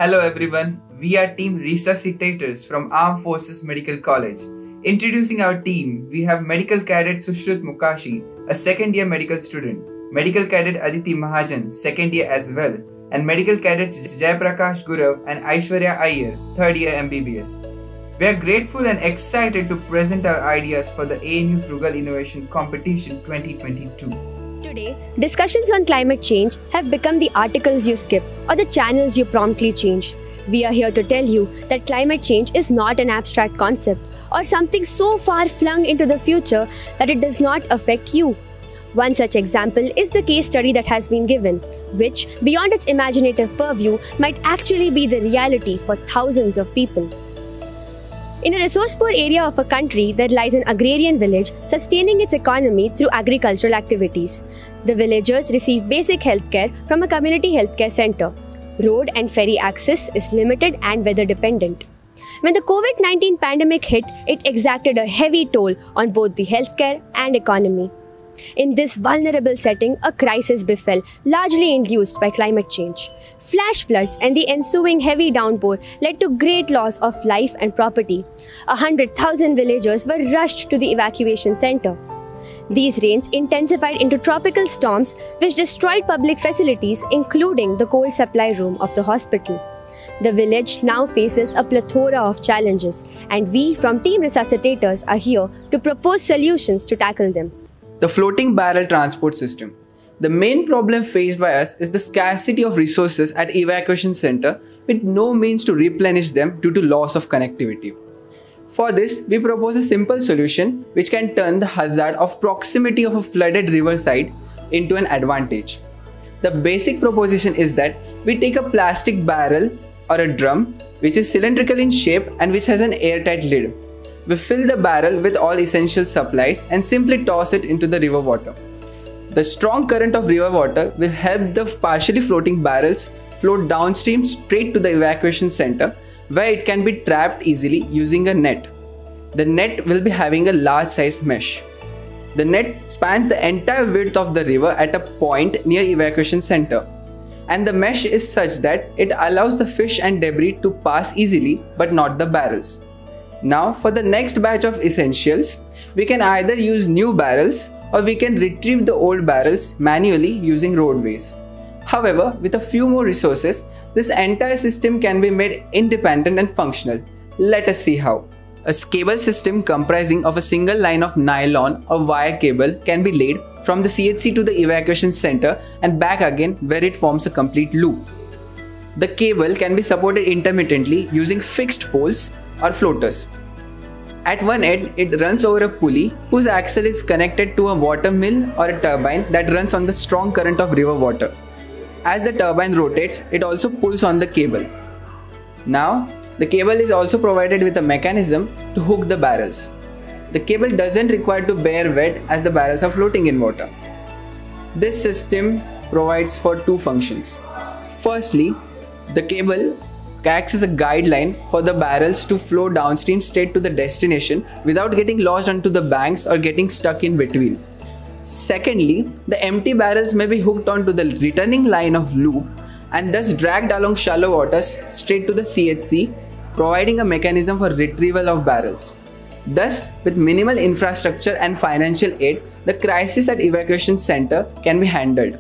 Hello everyone, we are Team Resuscitators from Armed Forces Medical College. Introducing our team, we have Medical Cadet Sushrut Mukashi, a second year medical student, Medical Cadet Aditi Mahajan, second year as well, and Medical Cadets Jaiprakash Gurav and Aishwarya Iyer, third year MBBS. We are grateful and excited to present our ideas for the ANU Frugal Innovation Competition 2022. Today, discussions on climate change have become the articles you skip or the channels you promptly change. We are here to tell you that climate change is not an abstract concept or something so far flung into the future that it does not affect you. One such example is the case study that has been given, which, beyond its imaginative purview, might actually be the reality for thousands of people. In a resource-poor area of a country, there lies an agrarian village sustaining its economy through agricultural activities. The villagers receive basic healthcare from a community healthcare center. Road and ferry access is limited and weather-dependent. When the COVID-19 pandemic hit, it exacted a heavy toll on both the healthcare and economy. In this vulnerable setting, a crisis befell, largely induced by climate change. Flash floods and the ensuing heavy downpour led to great loss of life and property. 100,000 villagers were rushed to the evacuation center. These rains intensified into tropical storms which destroyed public facilities, including the cold supply room of the hospital. The village now faces a plethora of challenges, and we from Team Resuscitators are here to propose solutions to tackle them. The floating barrel transport system. The main problem faced by us is the scarcity of resources at evacuation center with no means to replenish them due to loss of connectivity. For this, we propose a simple solution which can turn the hazard of proximity of a flooded riverside into an advantage. The basic proposition is that we take a plastic barrel or a drum which is cylindrical in shape and which has an airtight lid. We fill the barrel with all essential supplies and simply toss it into the river water. The strong current of river water will help the partially floating barrels float downstream straight to the evacuation center, where it can be trapped easily using a net. The net will be having a large size mesh. The net spans the entire width of the river at a point near evacuation center, and the mesh is such that it allows the fish and debris to pass easily but not the barrels. Now for the next batch of essentials, we can either use new barrels or we can retrieve the old barrels manually using roadways. However, with a few more resources, this entire system can be made independent and functional. Let us see how. A cable system comprising of a single line of nylon or wire cable can be laid from the CHC to the evacuation center and back again, where it forms a complete loop. The cable can be supported intermittently using fixed poles or floaters. At one end, it runs over a pulley whose axle is connected to a water mill or a turbine that runs on the strong current of river water. As the turbine rotates, it also pulls on the cable. Now, the cable is also provided with a mechanism to hook the barrels. The cable doesn't require to bear weight as the barrels are floating in water. This system provides for two functions. Firstly, the cable acts as a guideline for the barrels to flow downstream straight to the destination without getting lost onto the banks or getting stuck in between. Secondly, the empty barrels may be hooked onto the returning line of loop and thus dragged along shallow waters straight to the CHC, providing a mechanism for retrieval of barrels. Thus, with minimal infrastructure and financial aid, the crisis at evacuation center can be handled.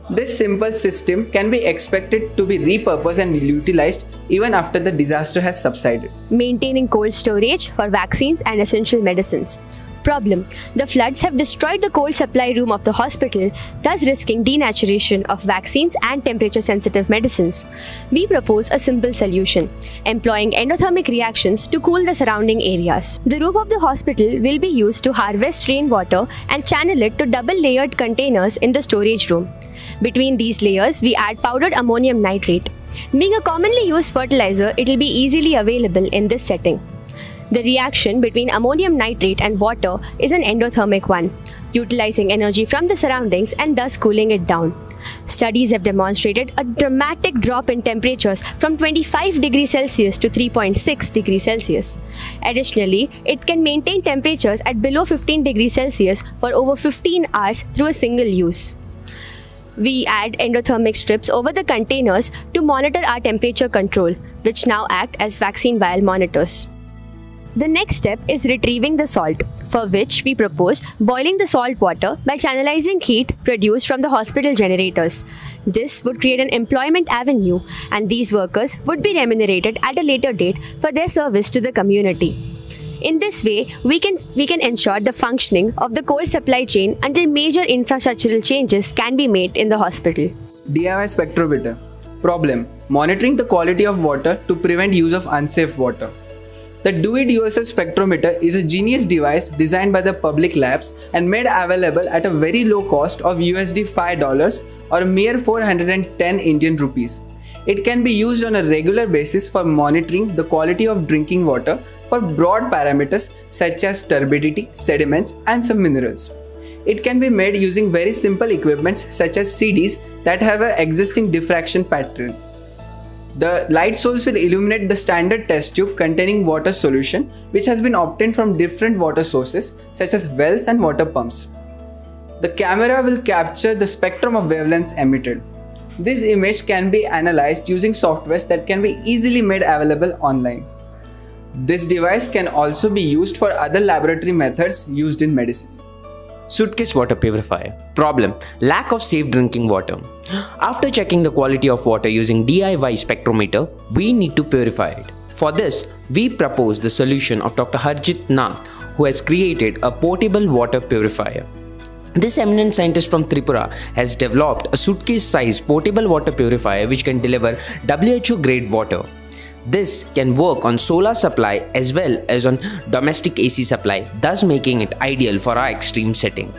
This simple system can be expected to be repurposed and utilized even after the disaster has subsided. Maintaining cold storage for vaccines and essential medicines. Problem: the floods have destroyed the cold supply room of the hospital, thus risking denaturation of vaccines and temperature-sensitive medicines. We propose a simple solution, employing endothermic reactions to cool the surrounding areas. The roof of the hospital will be used to harvest rainwater and channel it to double-layered containers in the storage room. Between these layers, we add powdered ammonium nitrate. Being a commonly used fertilizer, it will be easily available in this setting. The reaction between ammonium nitrate and water is an endothermic one, utilizing energy from the surroundings and thus cooling it down. Studies have demonstrated a dramatic drop in temperatures from 25 degrees Celsius to 3.6 degrees Celsius. Additionally, it can maintain temperatures at below 15 degrees Celsius for over 15 hours through a single use. We add endothermic strips over the containers to monitor our temperature control, which now act as vaccine vial monitors. The next step is retrieving the salt, for which we propose boiling the salt water by channelizing heat produced from the hospital generators. This would create an employment avenue, and these workers would be remunerated at a later date for their service to the community. In this way, we can ensure the functioning of the coal supply chain until major infrastructural changes can be made in the hospital. DIY spectrometer. Problem: monitoring the quality of water to prevent use of unsafe water. The do-it-yourself spectrometer is a genius device designed by the public labs and made available at a very low cost of USD $5 or a mere 410 Indian rupees. It can be used on a regular basis for monitoring the quality of drinking water for broad parameters such as turbidity, sediments, and some minerals. It can be made using very simple equipments such as CDs that have an existing diffraction pattern. The light source will illuminate the standard test tube containing water solution, which has been obtained from different water sources such as wells and water pumps. The camera will capture the spectrum of wavelengths emitted. This image can be analyzed using softwares that can be easily made available online. This device can also be used for other laboratory methods used in medicine. Suitcase water purifier. Problem: lack of safe drinking water. After checking the quality of water using DIY spectrometer, we need to purify it. For this, we propose the solution of Dr. Harjit Nath, who has created a portable water purifier. This eminent scientist from Tripura has developed a suitcase-sized portable water purifier which can deliver WHO-grade water. This can work on solar supply as well as on domestic AC supply, thus making it ideal for our extreme setting.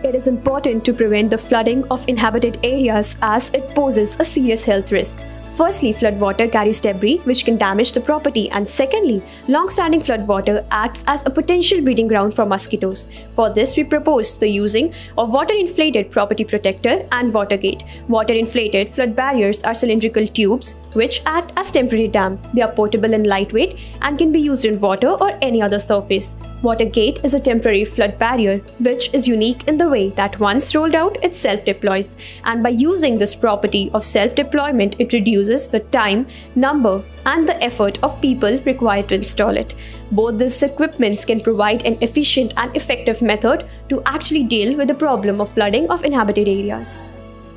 It is important to prevent the flooding of inhabited areas as it poses a serious health risk. Firstly, flood water carries debris which can damage the property, and secondly, long-standing flood water acts as a potential breeding ground for mosquitoes. For this, we propose the using of water-inflated property protector and water gate. Water-inflated flood barriers are cylindrical tubes which act as temporary dam. They are portable and lightweight and can be used in water or any other surface. Water gate is a temporary flood barrier which is unique in the way that once rolled out, it self-deploys, and by using this property of self-deployment, it reduces the time, number, and the effort of people required to install it. Both these equipments can provide an efficient and effective method to actually deal with the problem of flooding of inhabited areas.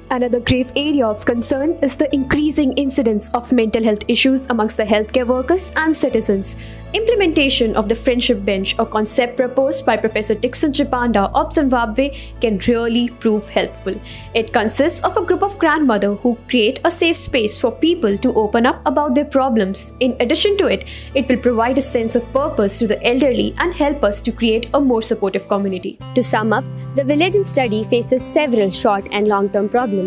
Another grave area of concern is the increasing incidence of mental health issues amongst the healthcare workers and citizens. Implementation of the friendship bench, a concept proposed by Professor Dixon Chipanda of Zimbabwe, can really prove helpful. It consists of a group of grandmothers who create a safe space for people to open up about their problems. In addition to it, it will provide a sense of purpose to the elderly and help us to create a more supportive community. To sum up, the village in study faces several short and long-term problems.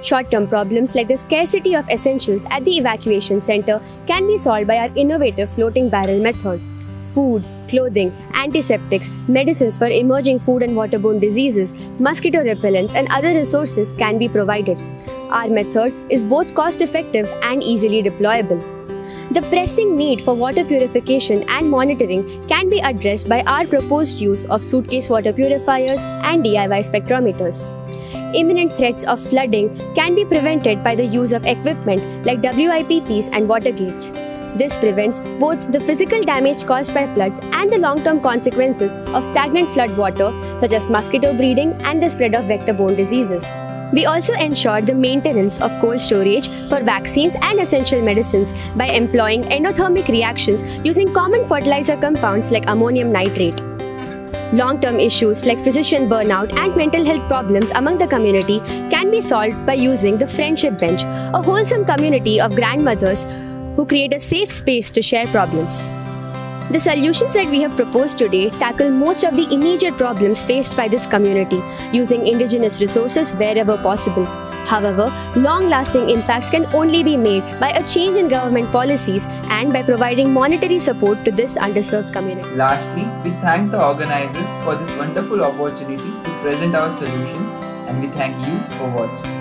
Short-term problems like the scarcity of essentials at the evacuation center can be solved by our innovative floating barrel method. Food, clothing, antiseptics, medicines for emerging food and waterborne diseases, mosquito repellents, and other resources can be provided. Our method is both cost-effective and easily deployable. The pressing need for water purification and monitoring can be addressed by our proposed use of suitcase water purifiers and DIY spectrometers. Imminent threats of flooding can be prevented by the use of equipment like WIPPs and water gates. This prevents both the physical damage caused by floods and the long-term consequences of stagnant flood water such as mosquito breeding and the spread of vector-borne diseases. We also ensure the maintenance of cold storage for vaccines and essential medicines by employing endothermic reactions using common fertilizer compounds like ammonium nitrate. Long-term issues like physician burnout and mental health problems among the community can be solved by using the Friendship Bench, a wholesome community of grandmothers who create a safe space to share problems. The solutions that we have proposed today tackle most of the immediate problems faced by this community using indigenous resources wherever possible. However, long-lasting impacts can only be made by a change in government policies and by providing monetary support to this underserved community. Lastly, we thank the organizers for this wonderful opportunity to present our solutions, and we thank you for watching.